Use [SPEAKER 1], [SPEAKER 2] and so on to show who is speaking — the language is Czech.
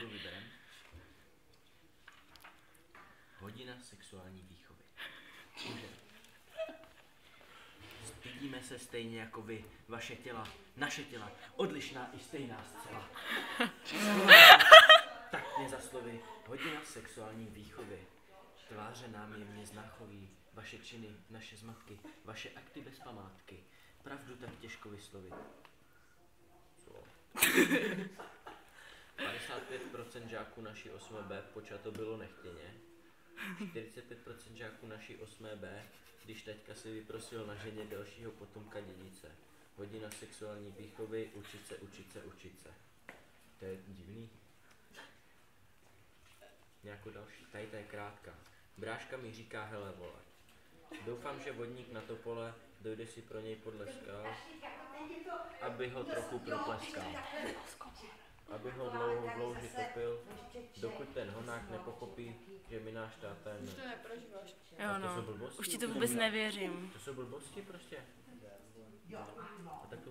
[SPEAKER 1] Kterou vyberem? Hodina sexuální výchovy. Může. Stydíme se stejně jako vy, vaše těla, naše těla, odlišná i stejná zcela. Tak mě za slovy, hodina sexuální výchovy. Tváře nám jemně znáchoví, vaše činy, naše zmatky, vaše akty bez památky. Pravdu tak těžko vyslovit. Co? 55% žáků naší 8B počato bylo nechtěně. 45% žáků naší 8B, když taťka si vyprosil na ženě dalšího potomka dědice. Hodina sexuální výchovy, učit se, učit se, učit se. To je divný. Nějakou další. Tady to je krátká. Bráška mi říká, hele vole. Doufám, že vodník na topole dojde si pro něj podle skal, aby ho trochu propleskal. Aby ho dlouho v louži topil, dokud ten honák nepochopí, že mi náš táta je
[SPEAKER 2] Už to neprožíváš.
[SPEAKER 3] Jo no, už ti to vůbec nevěřím.
[SPEAKER 1] To jsou blbosti prostě. A tak to